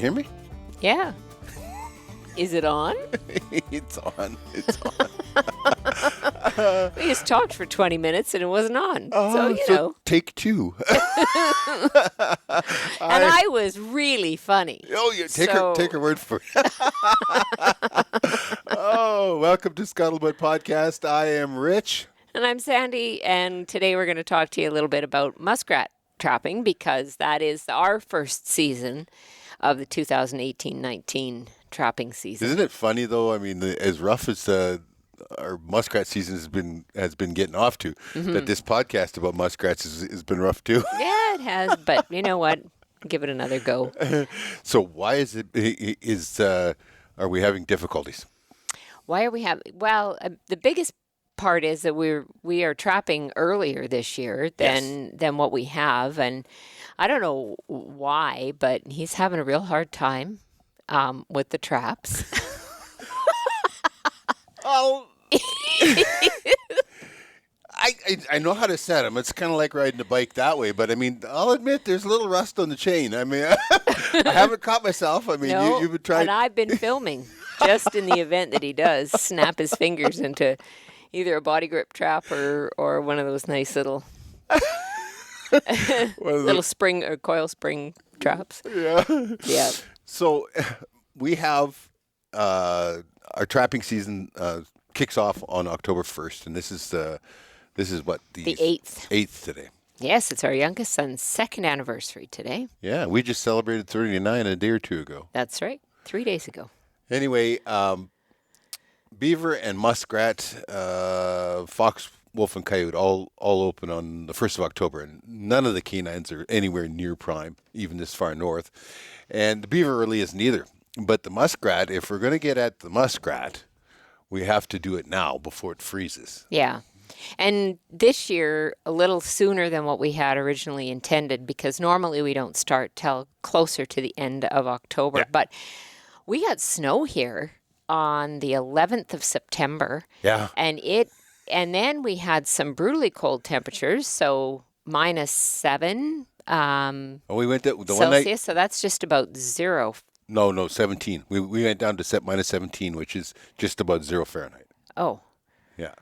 hear me? Yeah. Is it on? It's on. It's on. We just talked for 20 minutes and it wasn't on. So, you know. Take two. And I was really funny. Oh, yeah. Take her word for it. Oh, welcome to Scuttlebutt Podcast. I am Rich. And I'm Sandi. And today we're going to talk to you a little bit about muskrat trapping because that is our first season of the 2018-19 trapping season. Isn't it funny, though? I mean, as rough as our muskrat season has been getting off to, that this podcast about muskrats has been rough, too. Yeah, it has. But you know what? Give it another go. So why are we having difficulties? Why are we having? Well, the biggest part is that we are trapping earlier this year than what we have, and I don't know why, but he's having a real hard time with the traps. Oh, I know how to set them. It's kind of like riding a bike that way, but I mean, I'll admit there's a little rust on the chain. I mean, I haven't caught myself. I mean, no, you've been trying. And I've been filming just in the event that he does snap his fingers into either a body grip trap or one of those nice little spring or coil spring traps. Yeah. Yeah. So we have our trapping season kicks off on October 1st, and this is what the 8th. 8th today. Yes, it's our youngest son's second anniversary today. Yeah, we just celebrated 39 a day or two ago. That's right, 3 days ago. Anyway, beaver and muskrat, fox, wolf, and coyote all open on the 1st of October, and none of the canines are anywhere near prime, even this far north. And the beaver really isn't either. But the muskrat, if we're going to get at the muskrat, we have to do it now before it freezes. Yeah. And this year, a little sooner than what we had originally intended, because normally we don't start till closer to the end of October. Yeah. But we got snow here on the 11th of September. Yeah. And then we had some brutally cold temperatures, so -7 we went to the Celsius, one night, so that's just about zero. No, 17. We went down to -17, which is just about 0 Fahrenheit. Oh. Yeah.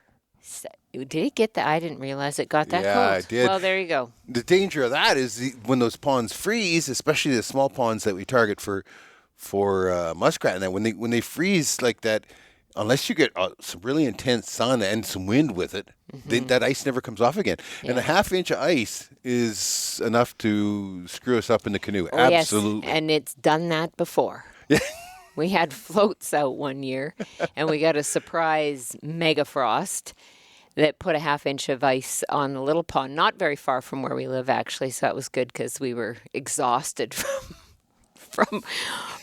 Did it get that? I didn't realize it got that cold. Yeah, it did. Well, there you go. The danger of that is when those ponds freeze, especially the small ponds that we target for muskrat, and that when they freeze like that, unless you get some really intense sun and some wind with it, that ice never comes off again. Yeah. And a ½ inch of ice is enough to screw us up in the canoe. Oh, absolutely. Yes. And it's done that before. Yeah. We had floats out one year, and we got a surprise mega frost that put a ½ inch of ice on a little pond, not very far from where we live, actually. So that was good because we were exhausted from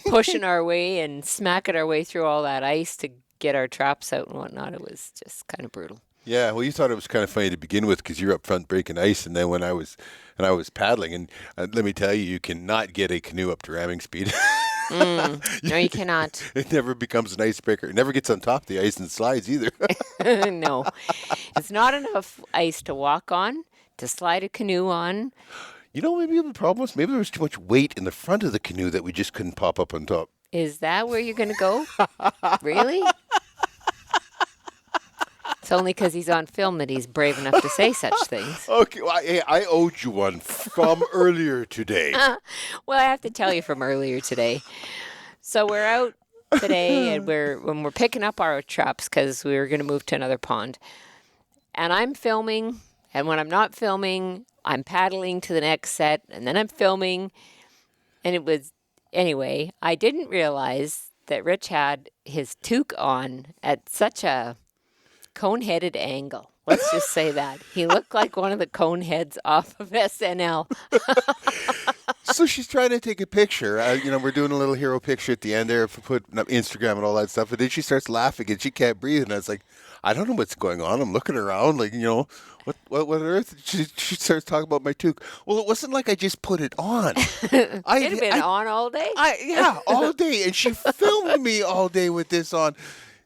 pushing our way and smacking our way through all that ice to get our traps out and whatnot. It was just kind of brutal. Yeah, well, you thought it was kind of funny to begin with because you're up front breaking ice, and then when I was paddling, and let me tell you, you cannot get a canoe up to ramming speed. No, you cannot. It never becomes an icebreaker. It never gets on top of the ice and slides either. No, it's not enough ice to walk on, to slide a canoe on. You know, maybe the problem was maybe there was too much weight in the front of the canoe that we just couldn't pop up on top. Is that where you're going to go? Really? It's only because he's on film that he's brave enough to say such things. Okay, well, I owed you one from earlier today. Well, I have to tell you from earlier today. So we're out today, and we're picking up our traps because we were going to move to another pond. And I'm filming, and when I'm not filming, I'm paddling to the next set, and then I'm filming. And it was, anyway, I didn't realize that Rich had his toque on at such a cone-headed angle. Let's just say that. He looked like one of the cone heads off of SNL. So she's trying to take a picture. We're doing a little hero picture at the end there for putting up Instagram and all that stuff. And then she starts laughing and she can't breathe. And I was like, I don't know what's going on. I'm looking around like, what on earth? She starts talking about my toque. Well, it wasn't like I just put it on. It had been on all day? All day. And she filmed me all day with this on.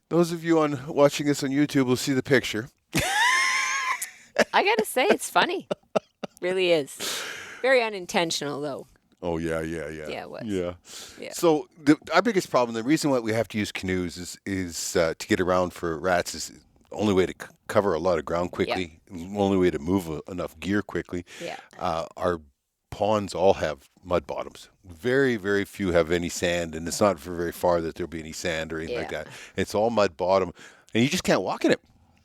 Those of you watching this on YouTube will see the picture. I got to say, it's funny. Really is. Very unintentional, though. Oh, yeah. Yeah, it was. Yeah. Yeah. So our biggest problem, the reason why we have to use canoes is to get around for rats is the only way to cover a lot of ground quickly, the only way to move enough gear quickly. Yeah. Our ponds all have mud bottoms. Very, very few have any sand, and it's not for very far that there'll be any sand or anything like that. It's all mud bottom, and you just can't walk in it.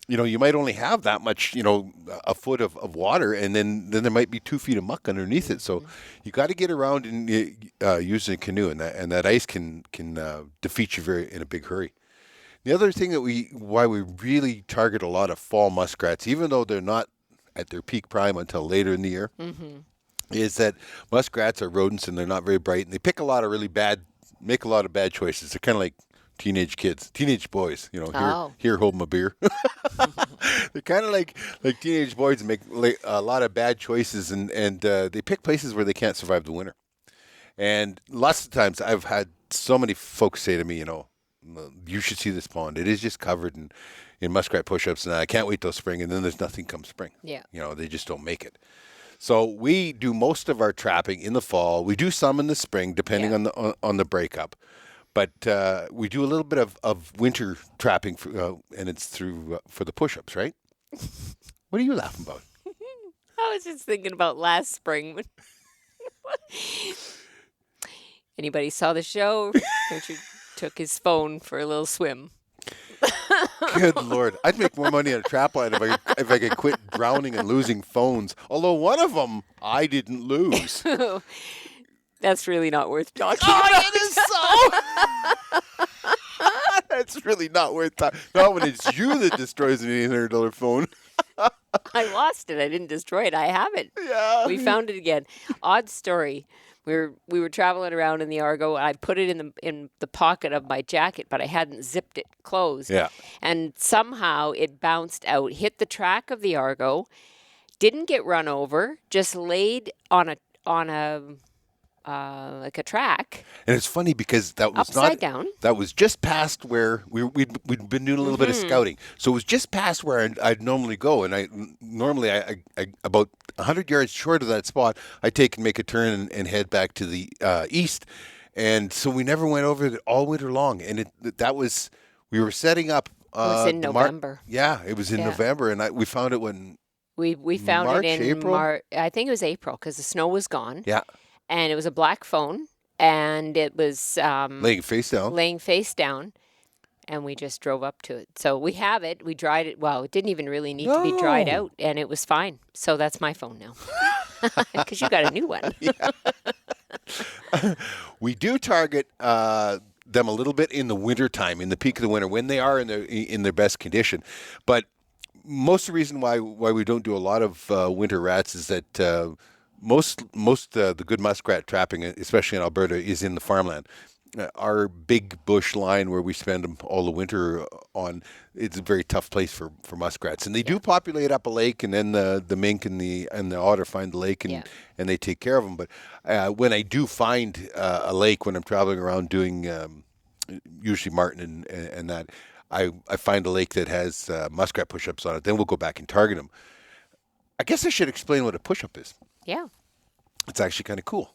You might only have that much, a foot of water, and then there might be 2 feet of muck underneath it. So you got to get around and using a canoe, and that ice can defeat you in a big hurry. The other thing why we really target a lot of fall muskrats, even though they're not at their peak prime until later in the year, is that muskrats are rodents and they're not very bright, and they make a lot of bad choices. They're kind of like teenage boys, here, hold my beer. They're kind of like teenage boys and make a lot of bad choices, and they pick places where they can't survive the winter. And lots of times I've had so many folks say to me, you should see this pond. It is just covered in muskrat push-ups, and I can't wait till spring, and then there's nothing come spring. Yeah. They just don't make it. So we do most of our trapping in the fall. We do some in the spring, depending on the breakup. But we do a little bit of winter trapping, and it's for the push-ups, right? What are you laughing about? I was just thinking about last spring. Anybody saw the show? Richard took his phone for a little swim. Good Lord. I'd make more money on a trap line if I could quit drowning and losing phones. Although one of them I didn't lose. That's really not worth talking about. about. It is so. That's really not worth talking. Not when it's you that destroys an $800 phone. I lost it. I didn't destroy it. I have it. Yeah. We found it again. Odd story. We were traveling around in the Argo. I put it in the pocket of my jacket, but I hadn't zipped it closed. Yeah. And somehow it bounced out, hit the track of the Argo, didn't get run over, just laid on a like a track. And it's funny because that was upside down. That was just past where we'd been doing a little bit of scouting. So it was just past where I'd normally go, and I about 100 yards short of that spot, I take and make a turn and head back to the east. And so we never went over it all winter long. And we were setting up. It was in November. It was in November, and we found it when we found March, it in April? I think it was April because the snow was gone. Yeah. And it was a black phone, and it was laying face down, and we just drove up to it. So we have it. We dried it. Well, it didn't even really need to be dried out, and it was fine. So that's my phone now, because you got a new one. We do target them a little bit in the winter time, in the peak of the winter, when they are in their best condition. But most of the reason why we don't do a lot of winter rats is that most the good muskrat trapping, especially in Alberta, is in the farmland. Our big bush line where we spend them all the winter on, it's a very tough place for muskrats. And they do populate up a lake, and then the mink and the otter find the lake and they take care of them. But when I do find a lake, when I'm traveling around doing usually marten and that, I find a lake that has muskrat push-ups on it, then we'll go back and target them. I guess I should explain what a push-up is. Yeah. It's actually kind of cool.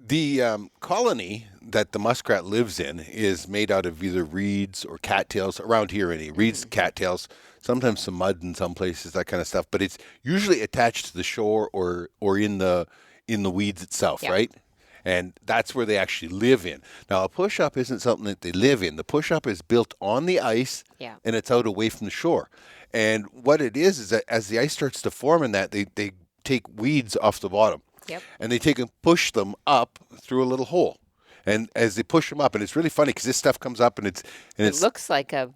The colony that the muskrat lives in is made out of either reeds or cattails, around here anyway. Reeds, cattails, sometimes some mud in some places, that kind of stuff. But it's usually attached to the shore or in the weeds itself, right? And that's where they actually live in. Now, a push-up isn't something that they live in. The push-up is built on the ice, and it's out away from the shore. And what it is that as the ice starts to form in that, they take weeds off the bottom. Yep. And they take and push them up through a little hole. And as they push them up, and it's really funny because this stuff comes up and it looks like a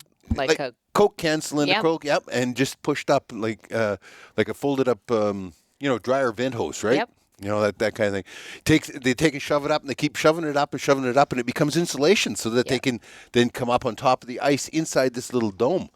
Coke can, cylinder Coke, and just pushed up like a folded up dryer vent hose, right? Yep. That kind of thing. They take and shove it up, and they keep shoving it up, and it becomes insulation so that they can then come up on top of the ice inside this little dome.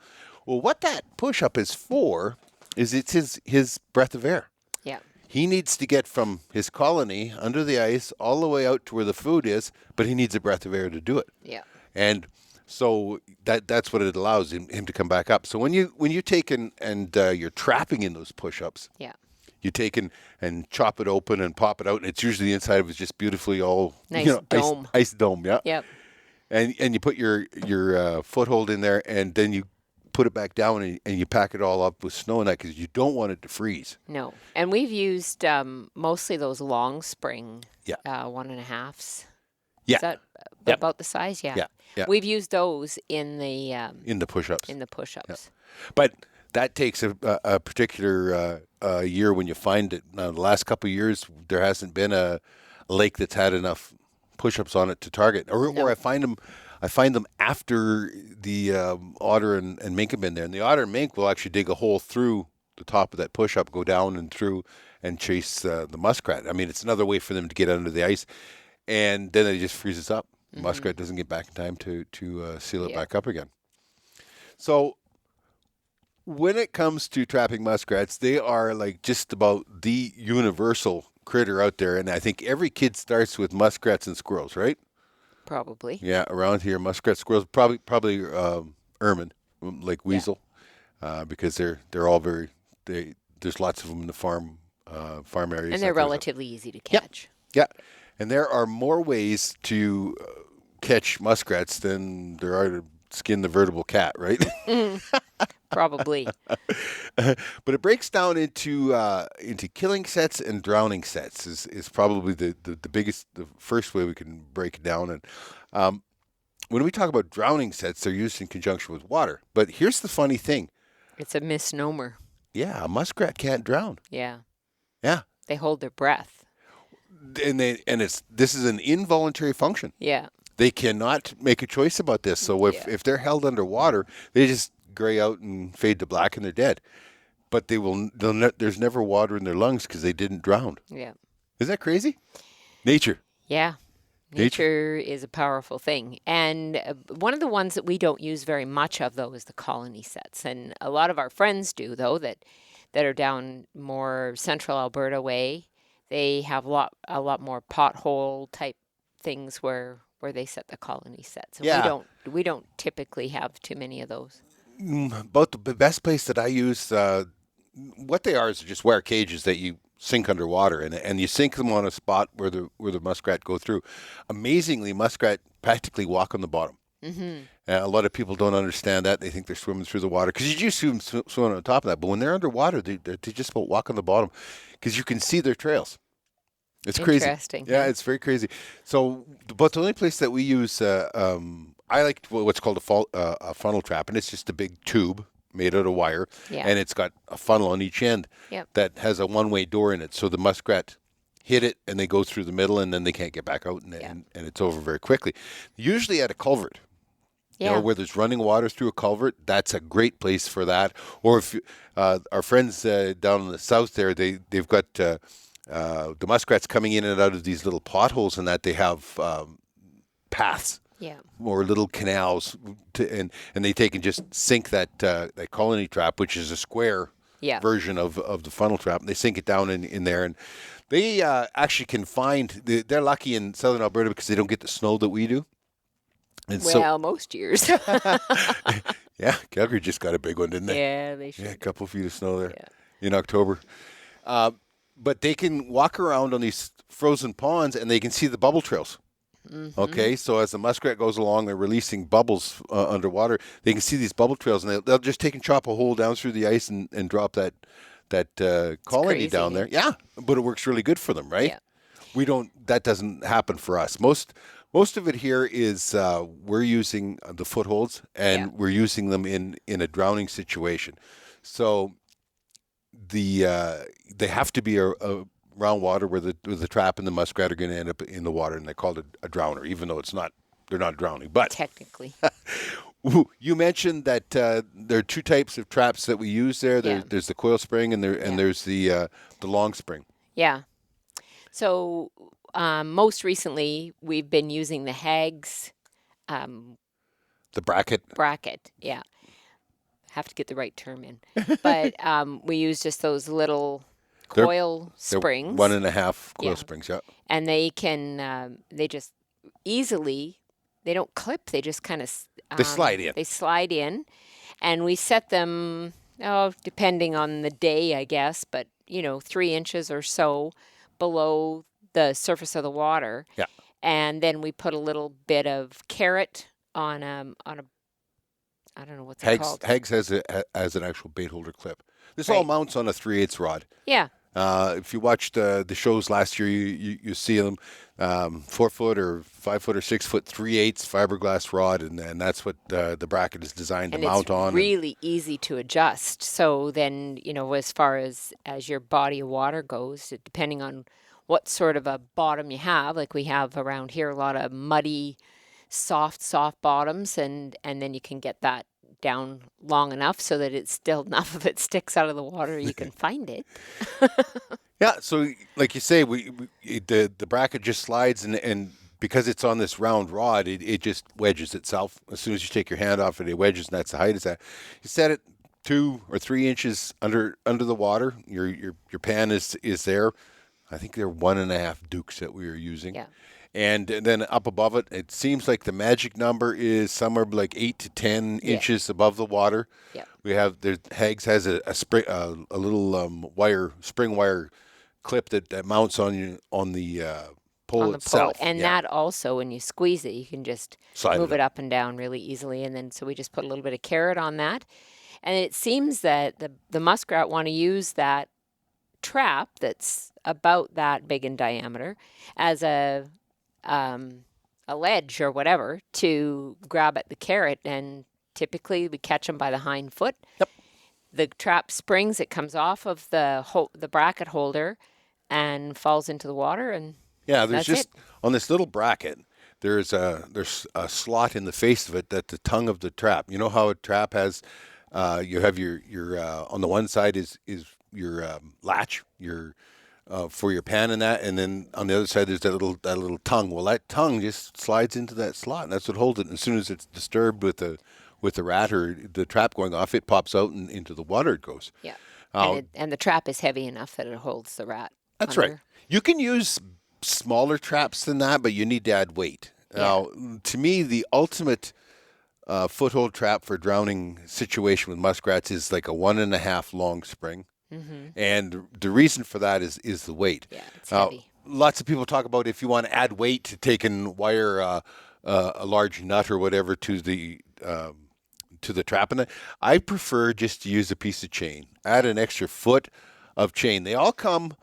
Well, what that push up is for is it's his breath of air. Yeah. He needs to get from his colony under the ice all the way out to where the food is, but he needs a breath of air to do it. Yeah. And so that's what it allows him to come back up. So when you take and you're trapping in those push-ups, You take and chop it open and pop it out, and it's usually the inside of it's just beautifully all Nice dome. ice dome, yeah. Yep. And you put your foothold in there, and then you put it back down, and you pack it all up with snow in that because you don't want it to freeze. No. And we've used mostly those long spring 1.5s. Yeah. Is that Yep. about the size? Yeah. Yeah. We've used those in the Push-ups. in the push-ups. But that takes a particular year when you find it. Now, the last couple of years, there hasn't been a lake that's had enough push-ups on it to target. Or I find them after the otter and mink have been there. And the otter and mink will actually dig a hole through the top of that push-up, go down and through, and chase the muskrat. I mean, it's another way for them to get under the ice. And then it just freezes up. The muskrat doesn't get back in time to seal it back up again. So when it comes to trapping muskrats, they are like just about the universal critter out there. And I think every kid starts with muskrats and squirrels, right? Probably. Yeah, around here, muskrat, squirrels, probably ermine, like weasel, because they're all there's lots of them in the farm areas. And they're relatively easy to catch. Yeah. And there are more ways to catch muskrats than there are to skin the vertebral cat, right? Probably. But it breaks down into killing sets and drowning sets is probably the biggest, the first way we can break it down. And when we talk about drowning sets, they're used in conjunction with water. But here's the funny thing. It's a misnomer. Yeah, a muskrat can't drown. Yeah. Yeah. They hold their breath. This is an involuntary function. Yeah. They cannot make a choice about this. So if they're held underwater, they just gray out and fade to black and they're dead. But there's never water in their lungs because they didn't drown. Yeah. Isn't that crazy? Nature. Yeah. Nature is a powerful thing. And one of the ones that we don't use very much of, though, is the colony sets. And a lot of our friends do, though, that are down more central Alberta way. They have a lot more pothole type things where they set the colony sets. And we don't typically have too many of those. About the best place that I use, what they are is just wire cages that you sink underwater, and you sink them on a spot where the muskrat go through. Amazingly, muskrat practically walk on the bottom. Mm-hmm. A lot of people don't understand that. They think they're swimming through the water because you just swim on top of that. But when they're underwater, they just about walk on the bottom because you can see their trails. It's crazy. Interesting. Yeah, it's very crazy. So, but the only place that we use, I like what's called a funnel trap, and it's just a big tube made out of wire, and it's got a funnel on each end that has a one-way door in it. So the muskrat hit it, and they go through the middle, and then they can't get back out, and it's over very quickly. Usually at a culvert. You know, where there's running water through a culvert, that's a great place for that. Or if our friends down in the south there, they've got the muskrats coming in and out of these little potholes, and that they have paths, or little canals, and they take and just sink that colony trap, which is a square version of the funnel trap, and they sink it down in there, and they actually can find. They're lucky in southern Alberta because they don't get the snow that we do. And most years. Yeah, Calgary just got a big one, didn't they? Yeah, they should. Yeah, a couple of feet of snow there in October. But they can walk around on these frozen ponds, and they can see the bubble trails. Mm-hmm. Okay, so as the muskrat goes along, they're releasing bubbles underwater. They can see these bubble trails, and they'll just take and chop a hole down through the ice and drop that colony down there. Yeah, but it works really good for them, right? Yeah. That doesn't happen for us. Most of it here is we're using the footholds, and we're using them in a drowning situation. So they have to be around water where the trap and the muskrat are going to end up in the water, and they call it a drowner, even though they're not drowning. But technically, you mentioned that there are two types of traps that we use there. There's the coil spring, and there's the long spring. Yeah. So. Most recently, we've been using the Hags. The bracket. Bracket, yeah. Have to get the right term in. But we use just those little coil springs. 1.5 coil springs, yeah. And they can, they just easily, they don't clip, they just kind of... they slide in. They slide in. And we set them, depending on the day, I guess, but 3 inches or so below the surface of the water. Yeah. And then we put a little bit of carrot on a I don't know what's it called. Hags has an actual bait holder clip. This all Right. mounts on a 3/8 rod. Yeah. If you watched the shows last year, you see them 4 foot or 5 foot or 6 foot 3/8 fiberglass rod, and that's what the bracket is designed And to mount it's on. really easy to adjust. So then, as far as your body of water goes, depending on what sort of a bottom you have, like we have around here, a lot of muddy, soft bottoms, and then you can get that down long enough so that it's still enough of it sticks out of the water you can find it. Yeah, so like you say, the bracket just slides, and because it's on this round rod, it just wedges itself. As soon as you take your hand off it, it wedges, and that's the height it's at. You set it 2 or 3 inches under the water. Your pan is there. I think they're 1.5 dukes that we were using. Yeah. And then up above it, it seems like the magic number is somewhere like 8 to 10 inches above the water. Yeah. We have Hags has a little spring wire clip that mounts on the pole On the itself. pole. And that also, when you squeeze it, you can just move it up and down really easily. And then so we just put a little bit of carrot on that. And it seems that the muskrat want to use that trap that's about that big in diameter as a ledge or whatever to grab at the carrot, and typically we catch them by the hind foot. Yep. The trap springs, it comes off of the bracket holder and falls into the water, and there's just on this little bracket. There's a slot in the face of it that the tongue of the trap. You know how a trap has you have your on the one side is your latch, your for your pan and that, and then on the other side there's that little tongue. Well, that tongue just slides into that slot, and that's what holds it. And as soon as it's disturbed with the rat or the trap going off, it pops out and into the water it goes. Yeah. And the trap is heavy enough that it holds the rat. That's under. right. You can use smaller traps than that, but you need to add weight. Yeah. Now, to me, the ultimate foothold trap for drowning situation with muskrats is like a 1.5 long spring. Mm-hmm. And the reason for that is the weight. Yeah, it's heavy. Lots of people talk about if you want to add weight to take and wire a large nut or whatever to the trap. And I prefer just to use a piece of chain. Add an extra foot of chain. They all come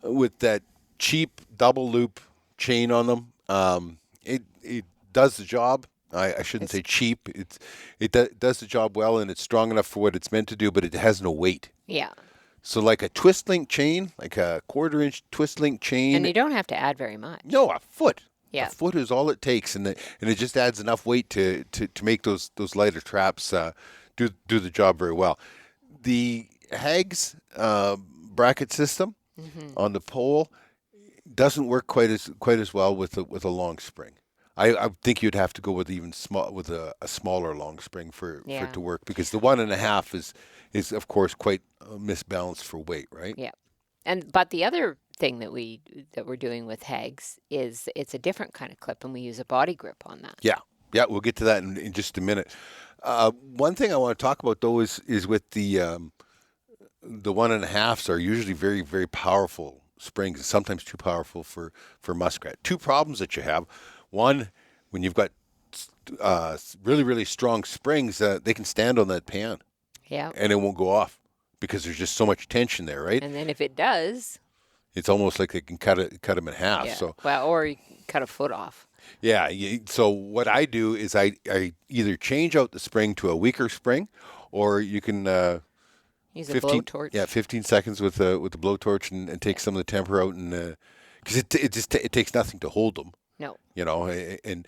with that cheap double loop chain on them. It does the job. I shouldn't say cheap. It does the job well, and it's strong enough for what it's meant to do, but it has no weight. Yeah. So like a twist link chain, like a 1/4 inch twist link chain. And you don't have to add very much. No, a foot. Yeah. A foot is all it takes, and it just adds enough weight to make those lighter traps do the job very well. The Hags bracket system on the pole doesn't work quite as well with a long spring. I think you'd have to go with a smaller long spring for it to work, because the 1.5 is of course quite misbalanced for weight, right? Yeah. But the other thing that we're doing with Hags is it's a different kind of clip, and we use a body grip on that. Yeah, we'll get to that in just a minute. One thing I want to talk about though is with the 1.5s are usually very, very powerful springs, sometimes too powerful for muskrat. Two problems that you have. One, when you've got really, really strong springs, they can stand on that pan. Yeah. And it won't go off because there's just so much tension there, right? And then if it does, it's almost like they can cut them in half. yeah. So or you can cut a foot off. yeah. So what I do is I either change out the spring to a weaker spring, or you can use a blowtorch. Yeah, 15 seconds with the blowtorch and take some of the temper out, and because it takes nothing to hold them. No. And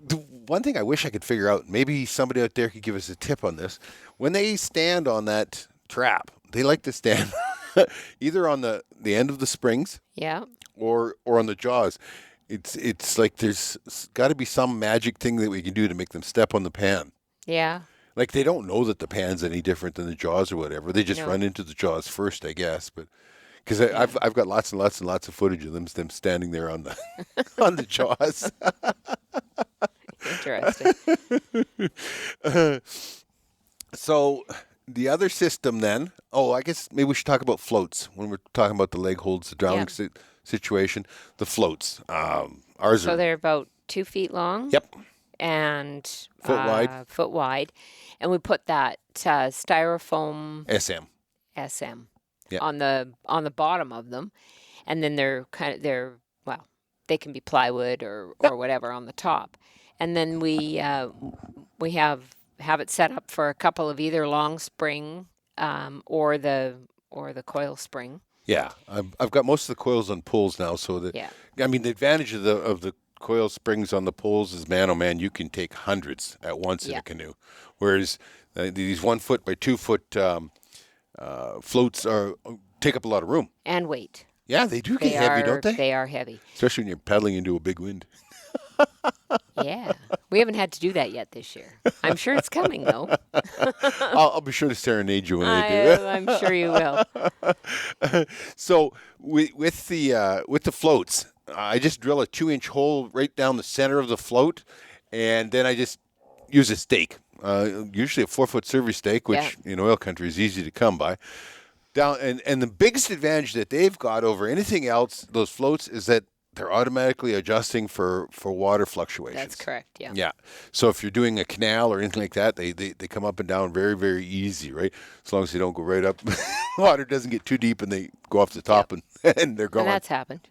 the one thing I wish I could figure out, maybe somebody out there could give us a tip on this. When they stand on that trap, they like to stand either on the end of the springs, yeah, or on the jaws. It's like there's got to be some magic thing that we can do to make them step on the pan. Yeah. Like they don't know that the pan's any different than the jaws or whatever. They just run into the jaws first, I guess. But because I've got lots and lots and lots of footage of them standing there on the on the jaws. Interesting. So The other system then, I guess maybe we should talk about floats when we're talking about the leg holds, the drowning Yeah. situation. The floats. Ours So are, they're about 2 feet long yep, and foot wide, foot wide, and we put that styrofoam SM. SM Yeah. on the bottom of them, and then they're well, they can be plywood or whatever on the top, and then we have it set up for a couple of either long spring or the coil spring. Yeah, I've got most of the coils on poles now, so Yeah. I mean the advantage of the coil springs on the poles is, man, oh man, you can take hundreds at once in Yeah. a canoe, whereas these 1 foot by 2 foot floats take up a lot of room. And weight. Yeah, they do get heavy, don't they? They are heavy. Especially when you're paddling into a big wind. Yeah. We haven't had to do that yet this year. I'm sure it's coming though. I'll be sure to serenade you when I do. I'm sure you will. So with the floats, I just drill a 2-inch hole right down the center of the float, and then I just use a stake, usually a 4-foot service stake, which in oil country is easy to come by. And the biggest advantage that they've got over anything else, those floats, is that they're automatically adjusting for water fluctuations. That's correct. Yeah. Yeah. So if you're doing a canal or anything like that, they come up and down very, very easy, right? As long as they don't go right up. Water doesn't get too deep and they go off the top and they're gone. And that's happened.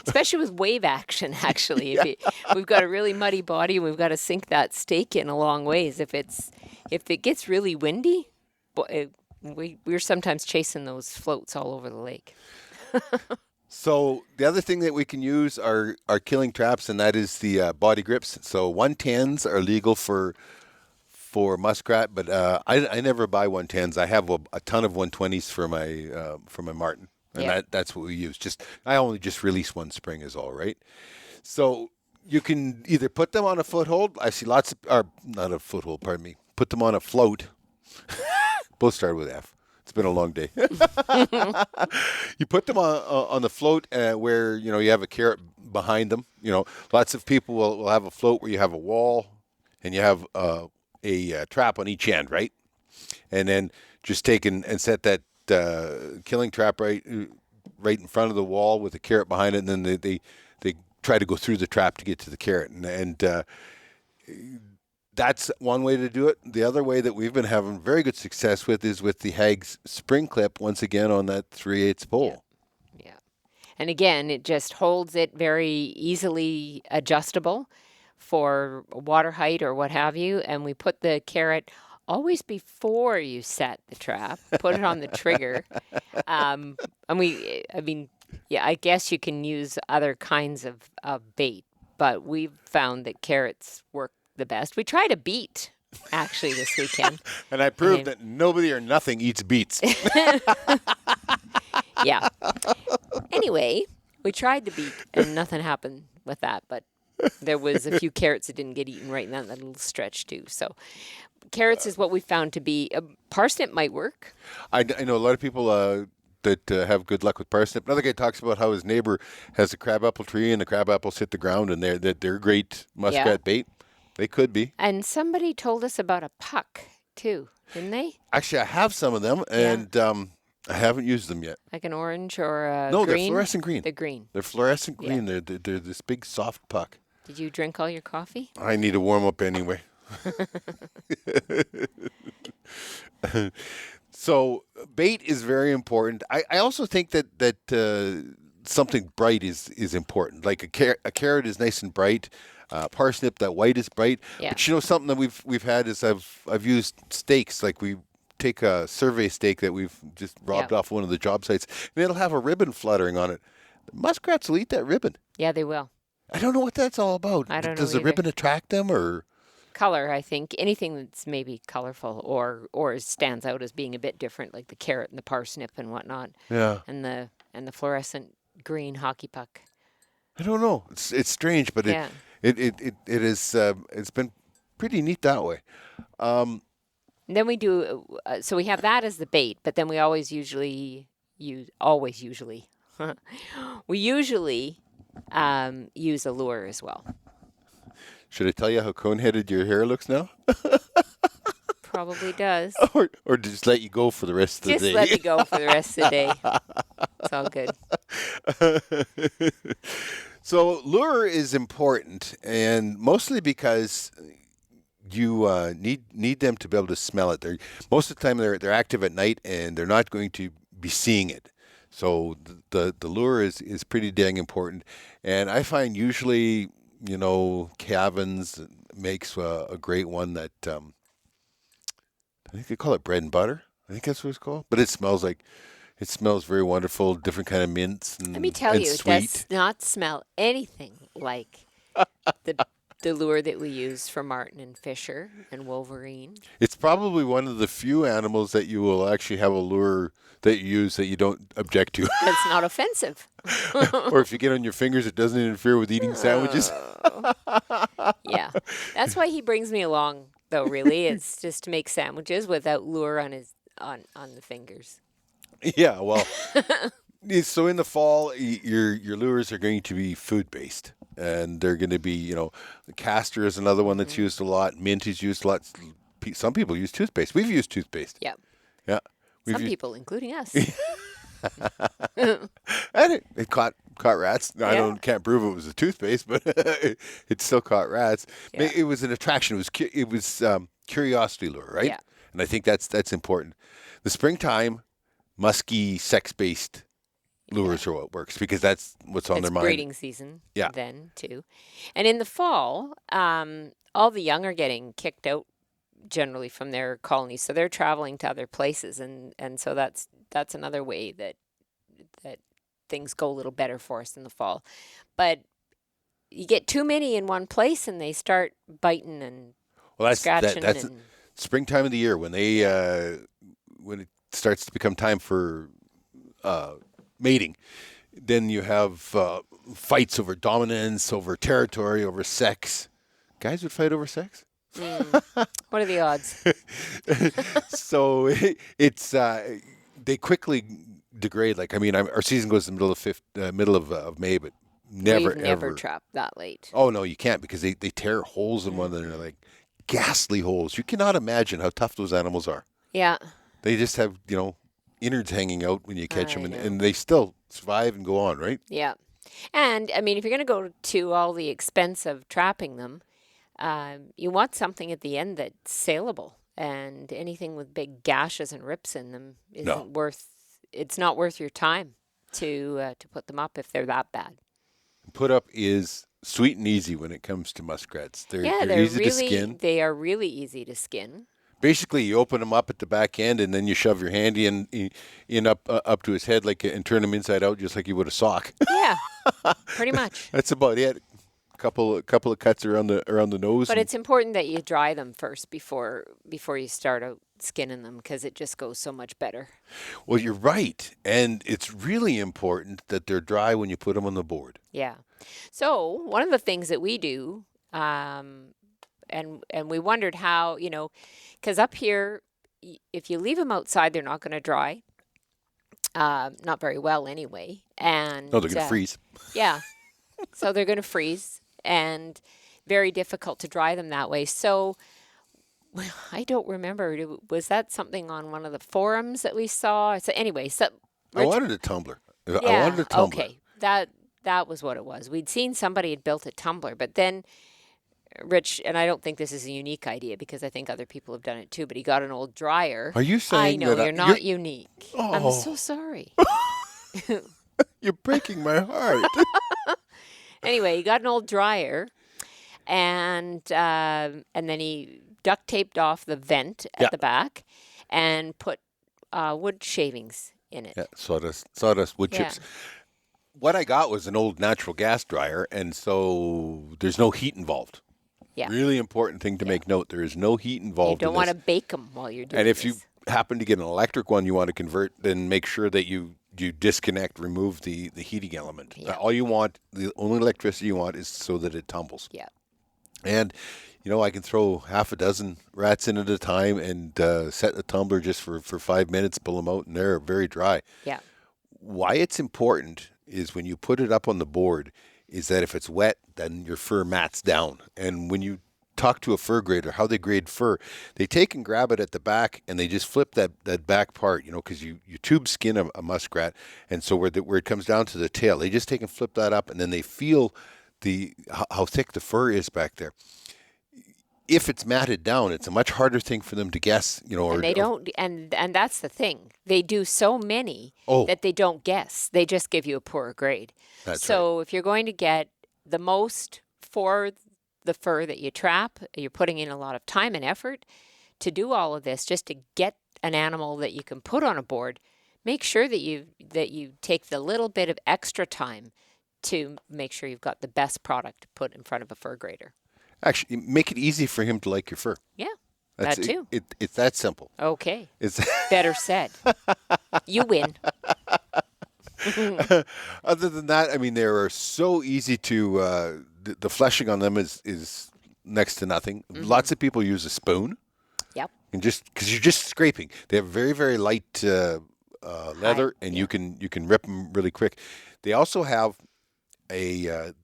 Especially with wave action, actually. We've got a really muddy body and we've got to sink that stake in a long ways. If it gets really windy, we're sometimes chasing those floats all over the lake. So the other thing that we can use are killing traps, and that is the body grips. So 110s are legal for muskrat, but I never buy 110s. I have a ton of 120s for my Marten, and that's what we use. I only just release one spring is all, right? So you can either put them on a foothold. I see lots of, or not a foothold, pardon me. Put them on a float. Both start with F. It's been a long day. You put them on the float where you have a carrot behind them. Lots of people will have a float where you have a wall and you have a trap on each end, right? And then just take and set that killing trap right in front of the wall with a carrot behind it, and then they try to go through the trap to get to the carrot, and that's one way to do it. The other way that we've been having very good success with is with the Hags spring clip, once again on that 3/8 pole. Yeah. And again, it just holds it very easily adjustable for water height or what have you. And we put the carrot always before you set the trap, put it on the trigger. And I guess you can use other kinds of bait, but we've found that carrots work the best. We tried a beet actually this weekend. And I proved that nobody or nothing eats beets. Yeah. Anyway, we tried the beet and nothing happened with that, but there was a few carrots that didn't get eaten right in that little stretch too. So carrots is what we found to be. Parsnip might work. I know a lot of people that have good luck with parsnip. Another guy talks about how his neighbor has a crabapple tree and the crabapples hit the ground, and they're great muskrat bait. They could be. And somebody told us about a puck too, didn't they? Actually, I have some of them, and I haven't used them yet. Like an orange or a No, green? they're fluorescent green. They're green. They're fluorescent green. They're this big soft puck. Did you drink all your coffee? I need to warm up anyway. So bait is very important. I also think that something bright is important. Like a carrot is nice and bright. Parsnip, that white is bright. Yeah. But something that we've had is I've used stakes. Like we take a survey stake that we've just robbed off one of the job sites, and it'll have a ribbon fluttering on it. Muskrats will eat that ribbon. Yeah, they will. I don't know what that's all about. I don't know Does the either. ribbon attract them, or Color, I think. Anything that's maybe colorful or stands out as being a bit different, like the carrot and the parsnip and whatnot. Yeah. And the fluorescent green hockey puck. I don't know. It's strange, but it is it's been pretty neat that way. And then we do so we have that as the bait, but then we usually use a lure as well. Should I tell you how cone-headed your hair looks now? probably does. or just let you go for the rest of the Just day. let me go for the rest of the day. It's all good. So lure is important, and mostly because you need them to be able to smell it. Most of the time they're active at night, and they're not going to be seeing it. So the lure is pretty dang important, and I find usually Cavan's makes a great one that I think they call it bread and butter. I think that's what it's called, but it smells very wonderful, different kind of mints Let me tell and you, it sweet. does not smell anything like the lure that we use for marten and fisher and wolverine. It's probably one of the few animals that you will actually have a lure that you use that you don't object to. It's not offensive. Or if you get on your fingers, it doesn't interfere with eating sandwiches. Yeah. That's why he brings me along, though, really. It's just to make sandwiches without lure on the fingers. Yeah, well, so in the fall, your lures are going to be food based, and they're going to be, the castor is another one that's used a lot. Mint is used a lot. Some people use toothpaste. We've used toothpaste. Yeah. Yeah. Some people, including us. And it caught rats. I can't prove it was a toothpaste, but it still caught rats. Yeah. It was an attraction. It was curiosity lure, right? Yeah. And I think that's important. The springtime, musky, sex-based lures are what works because that's what's on their mind. It's breeding season. Yeah. Then too, and in the fall, all the young are getting kicked out generally from their colonies, so they're traveling to other places, and so that's another way that things go a little better for us in the fall. But you get too many in one place, and they start biting and scratching. That's springtime of the year when when it starts to become time for mating. Then you have fights over dominance, over territory, over sex. Guys would fight over sex? What are the odds? So it's they quickly degrade. Our season goes in the middle of May, but We've never trapped that late. Oh no, you can't because they tear holes in one another, like ghastly holes. You cannot imagine how tough those animals are. Yeah. They just have innards hanging out when you catch them, and they still survive and go on, right? Yeah. And I mean, if you're going to go to all the expense of trapping them, you want something at the end that's saleable, and anything with big gashes and rips in them isn't worth. It's not worth your time to put them up if they're that bad. Put up is sweet and easy when it comes to muskrats. They're easy to skin. They are really easy to skin. Basically, you open him up at the back end, and then you shove your handy in up to his head, and turn him inside out, just like you would a sock. Yeah, pretty much. That's about it. Couple of cuts around the nose. But it's important that you dry them first before you start out skinning them, because it just goes so much better. Well, you're right, and it's really important that they're dry when you put them on the board. Yeah. So one of the things that we do, and we wondered how, because up here, if you leave them outside, they're not going to dry. Not very well anyway. And no, they're going to freeze. Yeah. So they're going to freeze, and very difficult to dry them that way. So I don't remember. Was that something on one of the forums that we saw? So anyway, I wanted a tumbler. Yeah, I wanted a tumbler. Okay. That was what it was. We'd seen somebody had built a tumbler, but then Rich, and I don't think this is a unique idea because I think other people have done it too, but he got an old dryer. Are you saying I know, that you're not unique. Oh. I'm so sorry. You're breaking my heart. Anyway, he got an old dryer, and then he duct taped off the vent at the back and put wood shavings in it. Yeah, sawdust wood chips. What I got was an old natural gas dryer, and so there's no heat involved. Yeah. Really important thing to make note. There is no heat involved. You don't want to bake them while you're doing And if this. you happen to get an electric one you want to convert, then make sure that you disconnect, remove the heating element. Yeah. All you want, the only electricity you want is so that it tumbles. Yeah. And, I can throw half a dozen rats in at a time and set the tumbler just for 5 minutes, pull them out, and they're very dry. Yeah. Why it's important is when you put it up on the board is that if it's wet, then your fur mats down. And when you talk to a fur grader, how they grade fur. They take and grab it at the back, and they just flip that back part, because you tube skin a muskrat, and so where it comes down to the tail, they just take and flip that up, and then they feel how thick the fur is back there. If it's matted down, it's a much harder thing for them to guess, and they don't, and that's the thing. They do so many that they don't guess. They just give you a poorer grade. That's so if you're going to get the most for the fur that you trap, you're putting in a lot of time and effort to do all of this just to get an animal that you can put on a board. Make sure that you take the little bit of extra time to make sure you've got the best product to put in front of a fur grader. Actually, make it easy for him to like your fur. Yeah, that too. It's that simple. Okay. It's better said. You win. Other than that, I mean, they are so easy to. The fleshing on them is next to nothing. Mm-hmm. Lots of people use a spoon. Yep. And just because you're just scraping, they have very, very light leather, and you can rip them really quick. They also have the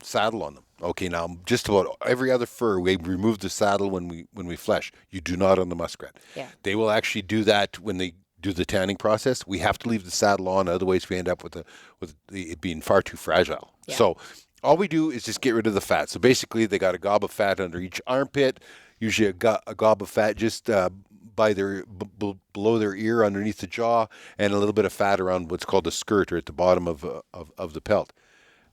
saddle on them. Okay, now just about every other fur, we remove the saddle when we flesh. You do not on the muskrat. Yeah. They will actually do that when they do the tanning process. We have to leave the saddle on, otherwise we end up with it being far too fragile. Yeah. So all we do is just get rid of the fat. So basically, they got a gob of fat under each armpit, usually a gob of fat just by below their ear, underneath the jaw, and a little bit of fat around what's called the skirt or at the bottom of the pelt.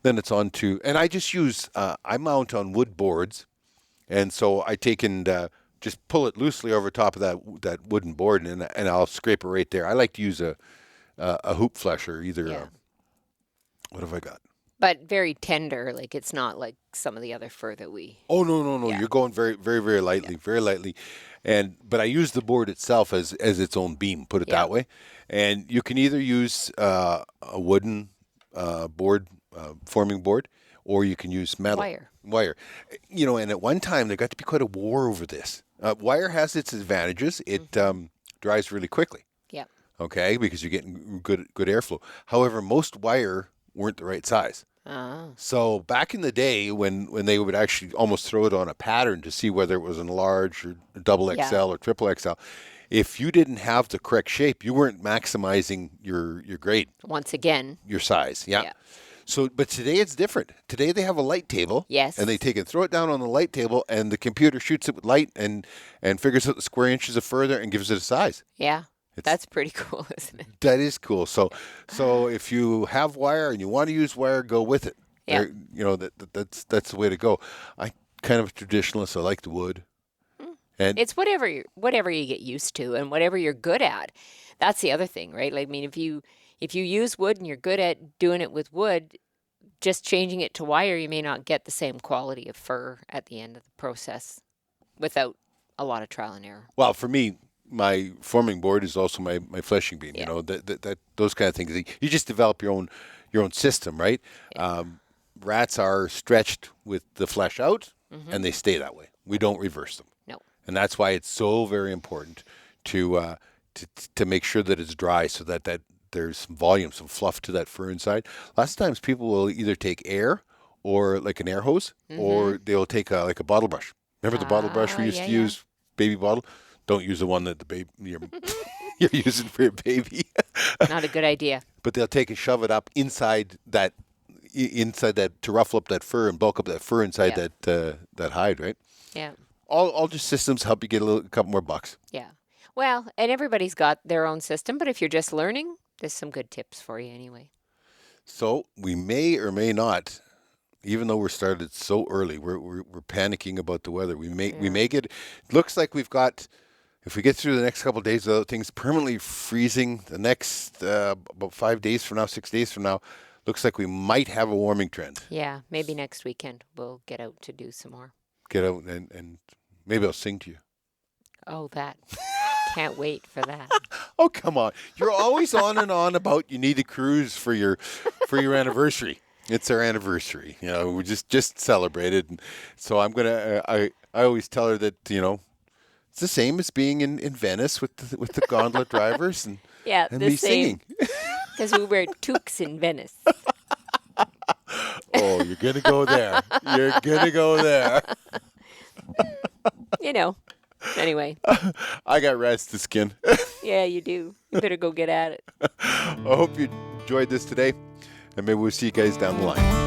Then it's on to, and I just use, I mount on wood boards, and so I take and just pull it loosely over top of that wooden board, and I'll scrape it right there. I like to use a hoop flesher, either. What have I got? But very tender, like it's not like some of the other fur that we. Oh no! Yeah. You're going very, very, very lightly, very lightly, but I use the board itself as its own beam. Put it that way, and you can either use a wooden board, forming board, or you can use metal wire. And at one time there got to be quite a war over this. Wire has its advantages. It dries really quickly. Yeah. Okay, because you're getting good airflow. However, most wire weren't the right size. So back in the day when they would actually almost throw it on a pattern to see whether it was in large or double XL or triple XL, if you didn't have the correct shape, you weren't maximizing your grade. Once again. Your size, yeah. So, but today it's different. Today they have a light table. Yes. And they take and throw it down on the light table, and the computer shoots it with light and figures out the square inches of further and gives it a size. Yeah. That's pretty cool, isn't it? That is cool. So if you have wire and you want to use wire, go with it. Yeah. That's the way to go. I kind of a traditionalist. I like the wood. And it's whatever you get used to and whatever you're good at. That's the other thing, right? Like, I mean, if you use wood and you're good at doing it with wood, just changing it to wire, you may not get the same quality of fur at the end of the process without a lot of trial and error. Well, for me, my forming board is also my fleshing beam. Yeah. That those kind of things. You just develop your own system, right? Yeah. Rats are stretched with the flesh out, and they stay that way. We don't reverse them. No. And that's why it's so very important to make sure that it's dry, so that there's some volume, some fluff to that fur inside. Lots of times people will either take air or like an air hose, or they'll take like a bottle brush. Remember the bottle brush we used to use, baby bottle? Don't use the one that the baby you're using for your baby. Not a good idea. But they'll take and shove it up inside that to ruffle up that fur and bulk up that fur inside that hide, right? Yeah. All just systems help you get a couple more bucks. Yeah. Well, and everybody's got their own system, but if you're just learning, there's some good tips for you anyway. So we may or may not, even though we're started so early, we're panicking about the weather. We may get. It looks like we've got. If we get through the next couple of days without things permanently freezing, the next about 5 days from now, 6 days from now, looks like we might have a warming trend. Yeah, maybe next weekend we'll get out to do some more. Get out and maybe I'll sing to you. Oh, that. Can't wait for that. Oh, come on. You're always on and on about you need a cruise for your anniversary. It's our anniversary. We just celebrated. And so I'm going to, I always tell her that, it's the same as being in Venice with the gondola drivers and me singing. Because we wear toques in Venice. Oh, you're going to go there. You're going to go there. You know. Anyway, I got rats to skin. yeah, you do. You better go get at it. I hope you enjoyed this today, and maybe we'll see you guys down the line.